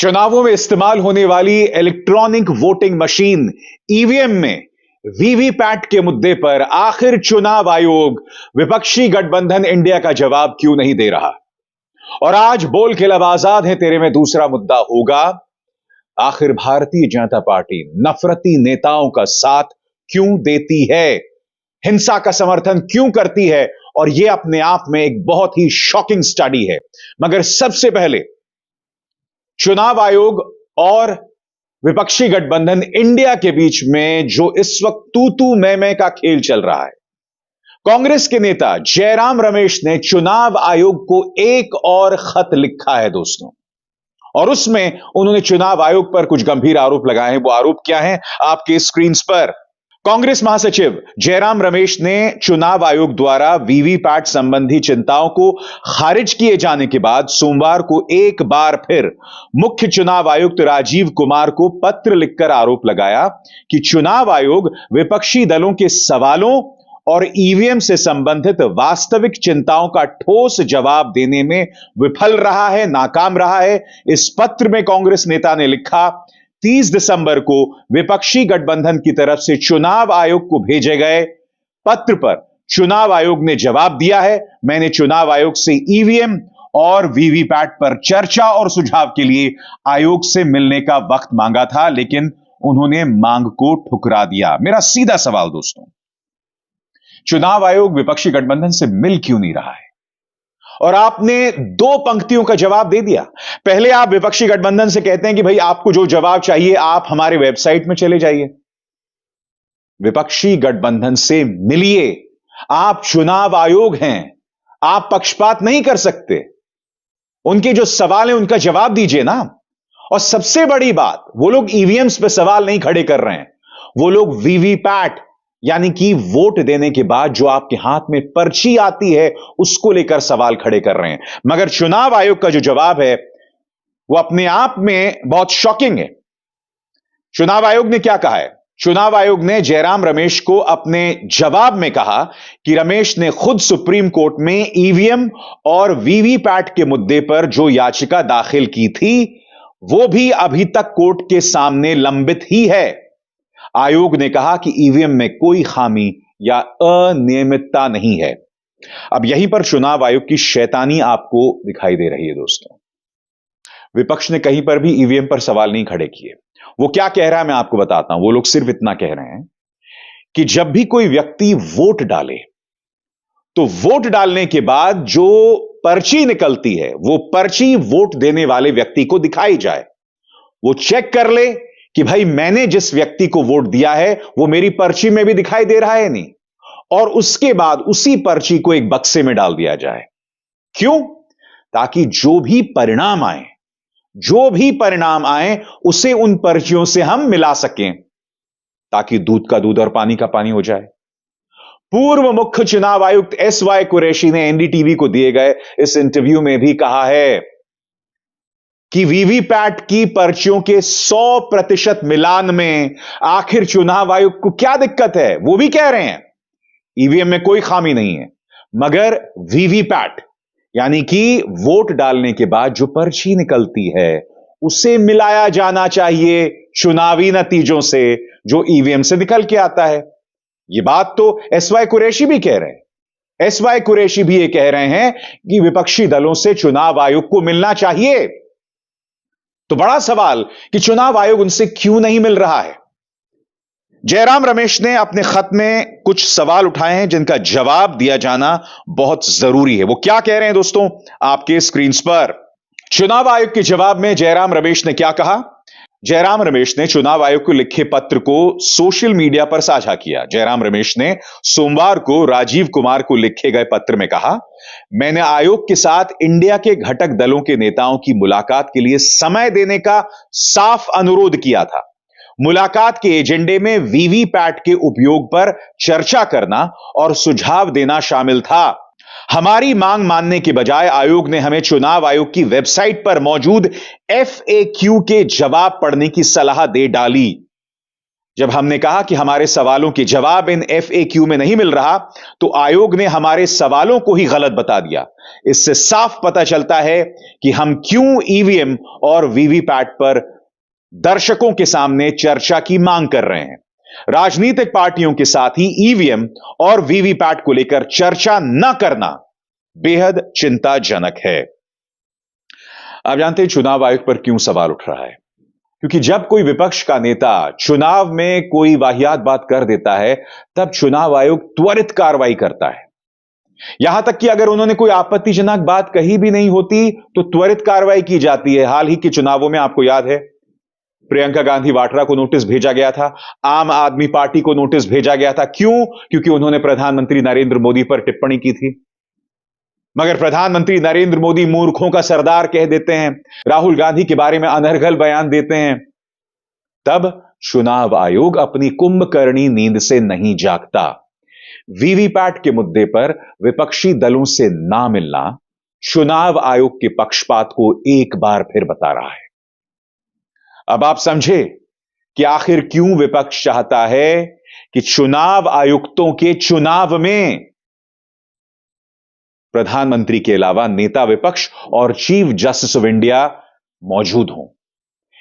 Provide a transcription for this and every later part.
चुनावों में इस्तेमाल होने वाली इलेक्ट्रॉनिक वोटिंग मशीन ईवीएम में वीवीपैट के मुद्दे पर आखिर चुनाव आयोग विपक्षी गठबंधन इंडिया का जवाब क्यों नहीं दे रहा। और आज बोल के लब आजाद है तेरे में दूसरा मुद्दा होगा, आखिर भारतीय जनता पार्टी नफरती नेताओं का साथ क्यों देती है, हिंसा का समर्थन क्यों करती है। और यह अपने आप में एक बहुत ही शॉकिंग स्टडी है। मगर सबसे पहले चुनाव आयोग और विपक्षी गठबंधन इंडिया के बीच में जो इस वक्त तू तू मैं का खेल चल रहा है, कांग्रेस के नेता जयराम रमेश ने चुनाव आयोग को एक और खत लिखा है दोस्तों, और उसमें उन्होंने चुनाव आयोग पर कुछ गंभीर आरोप लगाए हैं। वो आरोप क्या हैं आपके स्क्रीन पर। कांग्रेस महासचिव जयराम रमेश ने चुनाव आयोग द्वारा वीवीपैट संबंधी चिंताओं को खारिज किए जाने के बाद सोमवार को एक बार फिर मुख्य चुनाव आयुक्त राजीव कुमार को पत्र लिखकर आरोप लगाया कि चुनाव आयोग विपक्षी दलों के सवालों और ईवीएम से संबंधित वास्तविक चिंताओं का ठोस जवाब देने में विफल रहा है, नाकाम रहा है। इस पत्र में कांग्रेस नेता ने लिखा, 30 दिसंबर को विपक्षी गठबंधन की तरफ से चुनाव आयोग को भेजे गए पत्र पर चुनाव आयोग ने जवाब दिया है। मैंने चुनाव आयोग से ईवीएम और वीवीपैट पर चर्चा और सुझाव के लिए आयोग से मिलने का वक्त मांगा था, लेकिन उन्होंने मांग को ठुकरा दिया। मेरा सीधा सवाल दोस्तों, चुनाव आयोग विपक्षी गठबंधन से मिल क्यों नहीं रहा है? और आपने दो पंक्तियों का जवाब दे दिया। पहले आप विपक्षी गठबंधन से कहते हैं कि भाई आपको जो जवाब चाहिए आप हमारे वेबसाइट में चले जाइए, विपक्षी गठबंधन से मिलिए, आप चुनाव आयोग हैं, आप पक्षपात नहीं कर सकते, उनके जो सवाल हैं उनका जवाब दीजिए ना। और सबसे बड़ी बात, वो लोग ईवीएम्स पे सवाल नहीं खड़े कर रहे हैं, वो लोग वीवीपैट यानी कि वोट देने के बाद जो आपके हाथ में पर्ची आती है उसको लेकर सवाल खड़े कर रहे हैं। मगर चुनाव आयोग का जो जवाब है वो अपने आप में बहुत शॉकिंग है। चुनाव आयोग ने क्या कहा है? चुनाव आयोग ने जयराम रमेश को अपने जवाब में कहा कि रमेश ने खुद सुप्रीम कोर्ट में ईवीएम और वीवीपैट के मुद्दे पर जो याचिका दाखिल की थी वो भी अभी तक कोर्ट के सामने लंबित ही है। आयोग ने कहा कि ईवीएम में कोई खामी या अनियमितता नहीं है। अब यहीं पर चुनाव आयोग की शैतानी आपको दिखाई दे रही है दोस्तों। विपक्ष ने कहीं पर भी ईवीएम पर सवाल नहीं खड़े किए। वो क्या कह रहा है मैं आपको बताता हूं। वो लोग सिर्फ इतना कह रहे हैं कि जब भी कोई व्यक्ति वोट डाले तो वोट डालने के बाद जो पर्ची निकलती है वो पर्ची वोट देने वाले व्यक्ति को दिखाई जाए। वो चेक कर ले कि भाई मैंने जिस व्यक्ति को वोट दिया है वो मेरी पर्ची में भी दिखाई दे रहा है नहीं, और उसके बाद उसी पर्ची को एक बक्से में डाल दिया जाए। क्यों? ताकि जो भी परिणाम आए उसे उन पर्चियों से हम मिला सकें, ताकि दूध का दूध और पानी का पानी हो जाए। पूर्व मुख्य चुनाव आयुक्त एसवाई कुरैशी ने एनडीटीवी को दिए गए इस इंटरव्यू में भी कहा है कि वीवीपैट की पर्चियों के 100% मिलान में आखिर चुनाव आयोग को क्या दिक्कत है। वो भी कह रहे हैं ईवीएम में कोई खामी नहीं है, मगर वीवीपैट यानी कि वोट डालने के बाद जो पर्ची निकलती है उसे मिलाया जाना चाहिए चुनावी नतीजों से जो ईवीएम से निकल के आता है। यह बात तो एसवाई कुरैशी भी कह रहे हैं। एसवाई कुरैशी भी यह कह रहे हैं कि विपक्षी दलों से चुनाव आयोग को मिलना चाहिए। तो बड़ा सवाल कि चुनाव आयोग उनसे क्यों नहीं मिल रहा है। जयराम रमेश ने अपने खत में कुछ सवाल उठाए हैं जिनका जवाब दिया जाना बहुत जरूरी है। वो क्या कह रहे हैं दोस्तों आपके स्क्रीन पर। चुनाव आयोग के जवाब में जयराम रमेश ने क्या कहा? जयराम रमेश ने चुनाव आयोग को लिखे पत्र को सोशल मीडिया पर साझा किया। जयराम रमेश ने सोमवार को राजीव कुमार को लिखे गए पत्र में कहा, मैंने आयोग के साथ इंडिया के घटक दलों के नेताओं की मुलाकात के लिए समय देने का साफ अनुरोध किया था। मुलाकात के एजेंडे में वीवीपैट के उपयोग पर चर्चा करना और सुझाव देना शामिल था। हमारी मांग मानने के बजाय आयोग ने हमें चुनाव आयोग की वेबसाइट पर मौजूद FAQ के जवाब पढ़ने की सलाह दे डाली। जब हमने कहा कि हमारे सवालों के जवाब इन FAQ में नहीं मिल रहा, तो आयोग ने हमारे सवालों को ही गलत बता दिया। इससे साफ पता चलता है कि हम क्यों ईवीएम और वीवीपैट पर दर्शकों के सामने चर्चा की मांग कर रहे हैं। राजनीतिक पार्टियों के साथ ही ईवीएम और वीवीपैट को लेकर चर्चा न करना बेहद चिंताजनक है। आप जानते हैं चुनाव आयोग पर क्यों सवाल उठ रहा है? क्योंकि जब कोई विपक्ष का नेता चुनाव में कोई वाहियात बात कर देता है, तब चुनाव आयोग त्वरित कार्रवाई करता है। यहां तक कि अगर उन्होंने कोई आपत्तिजनक बात कही भी नहीं होती, तो त्वरित कार्रवाई की जाती है। हाल ही के चुनावों में आपको याद है, प्रियंका गांधी वाड्रा को नोटिस भेजा गया था, आम आदमी पार्टी को नोटिस भेजा गया था। क्यों? क्योंकि उन्होंने प्रधानमंत्री नरेंद्र मोदी पर टिप्पणी की थी। मगर प्रधानमंत्री नरेंद्र मोदी मूर्खों का सरदार कह देते हैं, राहुल गांधी के बारे में अनर्गल बयान देते हैं। तब चुनाव आयोग अपनी कुंभकर्णी नींद से नहीं जागता। वीवीपैट के मुद्दे पर विपक्षी दलों से ना मिलना चुनाव आयोग के पक्षपात को एक बार फिर बता रहा है। अब आप समझे कि आखिर क्यों विपक्ष चाहता है कि चुनाव आयुक्तों के चुनाव में प्रधानमंत्री के अलावा नेता विपक्ष और चीफ जस्टिस ऑफ इंडिया मौजूद हों।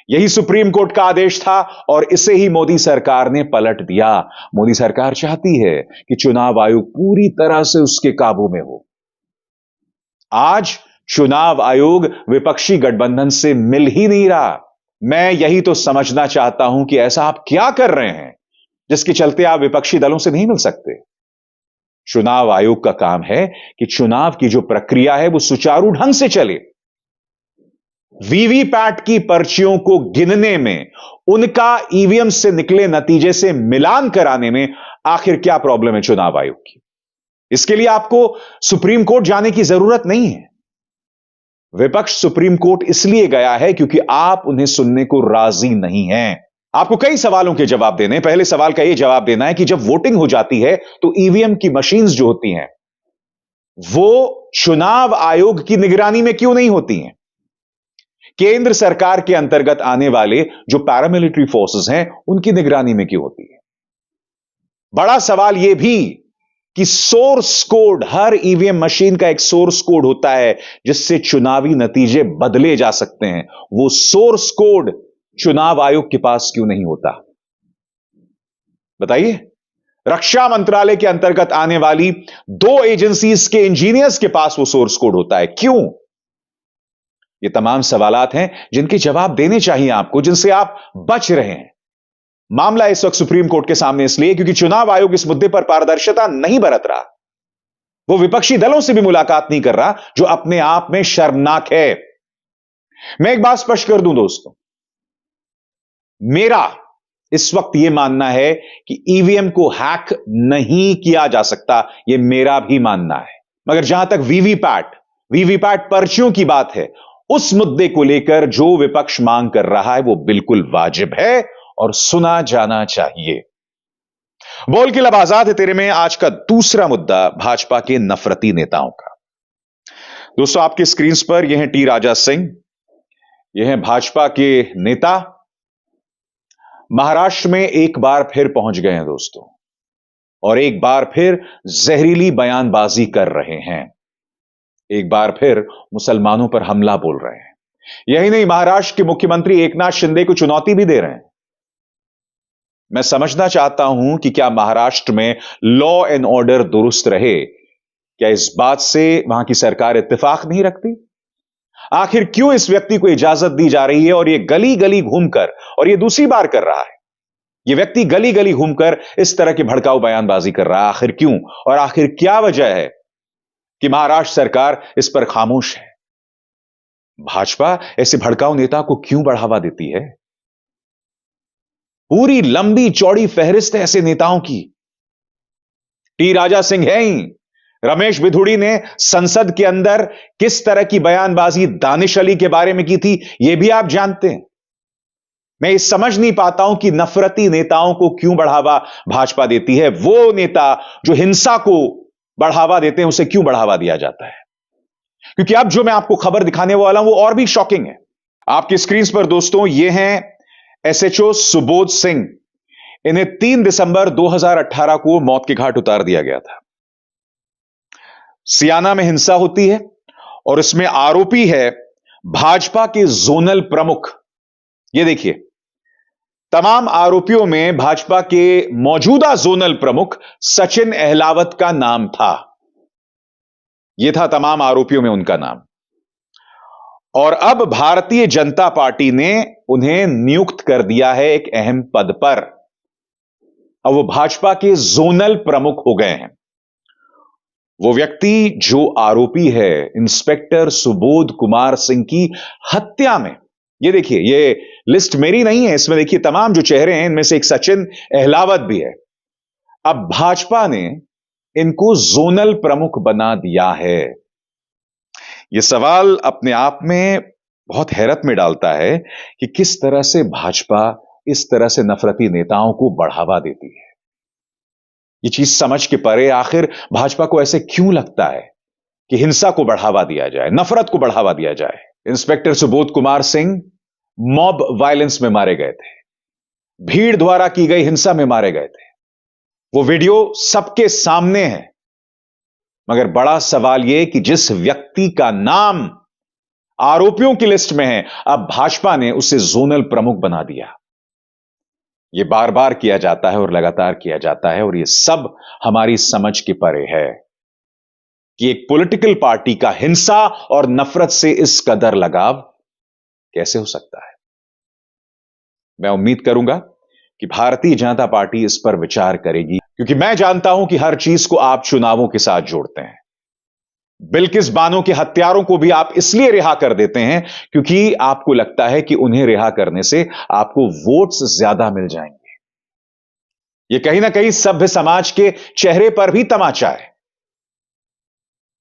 यही सुप्रीम कोर्ट का आदेश था और इसे ही मोदी सरकार ने पलट दिया। मोदी सरकार चाहती है कि चुनाव आयोग पूरी तरह से उसके काबू में हो। आज चुनाव आयोग विपक्षी गठबंधन से मिल ही नहीं रहा। मैं यही तो समझना चाहता हूं कि ऐसा आप क्या कर रहे हैं जिसके चलते आप विपक्षी दलों से नहीं मिल सकते। चुनाव आयोग का काम है कि चुनाव की जो प्रक्रिया है वो सुचारू ढंग से चले। वीवीपैट की पर्चियों को गिनने में, उनका ईवीएम से निकले नतीजे से मिलान कराने में आखिर क्या प्रॉब्लम है चुनाव आयोग की? इसके लिए आपको सुप्रीम कोर्ट जाने की जरूरत नहीं है। विपक्ष सुप्रीम कोर्ट इसलिए गया है क्योंकि आप उन्हें सुनने को राजी नहीं हैं। आपको कई सवालों के जवाब देने हैं। पहले सवाल का यह जवाब देना है कि जब वोटिंग हो जाती है तो ईवीएम की मशीन्स जो होती हैं वो चुनाव आयोग की निगरानी में क्यों नहीं होती हैं? केंद्र सरकार के अंतर्गत आने वाले जो पैरामिलिट्री फोर्सेस हैं उनकी निगरानी में क्यों होती है? बड़ा सवाल यह भी कि सोर्स कोड, हर ईवीएम मशीन का एक सोर्स कोड होता है जिससे चुनावी नतीजे बदले जा सकते हैं। वो सोर्स कोड चुनाव आयोग के पास क्यों नहीं होता? बताइए। रक्षा मंत्रालय के अंतर्गत आने वाली 2 एजेंसीज के इंजीनियर्स के पास वो सोर्स कोड होता है, क्यों? ये तमाम सवालात हैं जिनके जवाब देने चाहिए आपको, जिनसे आप बच रहे हैं। मामला इस वक्त सुप्रीम कोर्ट के सामने इसलिए क्योंकि चुनाव आयोग इस मुद्दे पर पारदर्शिता नहीं बरत रहा। वो विपक्षी दलों से भी मुलाकात नहीं कर रहा, जो अपने आप में शर्मनाक है। मैं एक बात स्पष्ट कर दूं दोस्तों, मेरा इस वक्त यह मानना है कि ईवीएम को हैक नहीं किया जा सकता, यह मेरा भी मानना है। मगर जहां तक वीवीपैट पर्चियों की बात है, उस मुद्दे को लेकर जो विपक्ष मांग कर रहा है वो बिल्कुल वाजिब है और सुना जाना चाहिए। बोल के लब आजाद है तेरे में आज का दूसरा मुद्दा भाजपा के नफरती नेताओं का। दोस्तों, आपकी स्क्रीन पर यह हैं टी राजा सिंह, यह हैं भाजपा के नेता। महाराष्ट्र में एक बार फिर पहुंच गए हैं दोस्तों, और एक बार फिर जहरीली बयानबाजी कर रहे हैं। एक बार फिर मुसलमानों पर हमला बोल रहे हैं। यही नहीं, महाराष्ट्र के मुख्यमंत्री एकनाथ शिंदे को चुनौती भी दे रहे हैं। मैं समझना चाहता हूं कि क्या महाराष्ट्र में लॉ एंड ऑर्डर दुरुस्त रहे? क्या इस बात से वहां की सरकार इत्तेफाक नहीं रखती? आखिर क्यों इस व्यक्ति को इजाजत दी जा रही है और यह गली गली घूमकर, और यह दूसरी बार कर रहा है, यह व्यक्ति गली गली घूमकर इस तरह की भड़काऊ बयानबाजी कर रहा है? आखिर क्यों, और आखिर क्या वजह है कि महाराष्ट्र सरकार इस पर खामोश है? भाजपा ऐसे भड़काऊ नेता को क्यों बढ़ावा देती है? पूरी लंबी चौड़ी फहरिस्त है ऐसे नेताओं की। टी राजा सिंह है ही, रमेश बिधूड़ी ने संसद के अंदर किस तरह की बयानबाजी दानिश अली के बारे में की थी, यह भी आप जानते हैं। मैं ये समझ नहीं पाता हूं कि नफरती नेताओं को क्यों बढ़ावा भाजपा देती है। वो नेता जो हिंसा को बढ़ावा देते हैं, उसे क्यों बढ़ावा दिया जाता है? क्योंकि अब जो मैं आपको खबर दिखाने वाला हूं वो और भी शॉकिंग है। आपकी स्क्रीन पर दोस्तों ये हैं एसएचओ सुबोध सिंह। इन्हें 3 दिसंबर 2018 को मौत के घाट उतार दिया गया था। सियाना में हिंसा होती है और इसमें आरोपी है भाजपा के जोनल प्रमुख। यह देखिए, तमाम आरोपियों में भाजपा के मौजूदा जोनल प्रमुख सचिन अहलावत का नाम था। यह था तमाम आरोपियों में उनका नाम। और अब भारतीय जनता पार्टी ने उन्हें नियुक्त कर दिया है एक अहम पद पर। अब वो भाजपा के जोनल प्रमुख हो गए हैं। वो व्यक्ति जो आरोपी है इंस्पेक्टर सुबोध कुमार सिंह की हत्या में। ये देखिए, ये लिस्ट मेरी नहीं है, इसमें देखिए तमाम जो चेहरे हैं, इनमें से एक सचिन अहलावत भी है। अब भाजपा ने इनको जोनल प्रमुख बना दिया है। यह सवाल अपने आप में बहुत हैरत में डालता है कि किस तरह से भाजपा इस तरह से नफरती नेताओं को बढ़ावा देती है। यह चीज समझ के परे आखिर भाजपा को ऐसे क्यों लगता है कि हिंसा को बढ़ावा दिया जाए, नफरत को बढ़ावा दिया जाए। Inspector Subodh Kumar Singh mob violence में मारे गए थे, भीड़ द्वारा की गई हिंसा में मारे गए थे। वो वीडियो सबके सामने है। मगर बड़ा सवाल यह कि जिस व्यक्ति का नाम आरोपियों की लिस्ट में है, अब भाजपा ने उसे जोनल प्रमुख बना दिया। यह बार बार किया जाता है और लगातार किया जाता है, और यह सब हमारी समझ के परे है कि एक पॉलिटिकल पार्टी का हिंसा और नफरत से इस कदर लगाव कैसे हो सकता है। मैं उम्मीद करूंगा कि भारतीय जनता पार्टी इस पर विचार करेगी, क्योंकि मैं जानता हूं कि हर चीज को आप चुनावों के साथ जोड़ते हैं। बिल्किस बानो के हत्यारों को भी आप इसलिए रिहा कर देते हैं क्योंकि आपको लगता है कि उन्हें रिहा करने से आपको वोट्स ज्यादा मिल जाएंगे। यह कहीं ना कहीं सभ्य समाज के चेहरे पर भी तमाचा है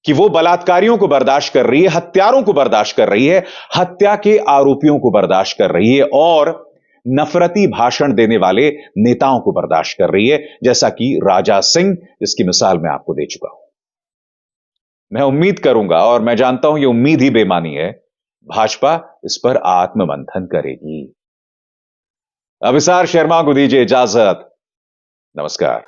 कि वो बलात्कारियों को बर्दाश्त कर रही है, हत्यारों को बर्दाश्त कर रही है, हत्या के आरोपियों को बर्दाश्त कर रही है, और नफरती भाषण देने वाले नेताओं को बर्दाश्त कर रही है, जैसा कि राजा सिंह, जिसकी मिसाल मैं आपको दे चुका हूं। मैं उम्मीद करूंगा, और मैं जानता हूं यह उम्मीद ही बेमानी है, भाजपा इस पर आत्ममंथन करेगी। अभिसार शर्मा को दीजिए इजाजत। नमस्कार।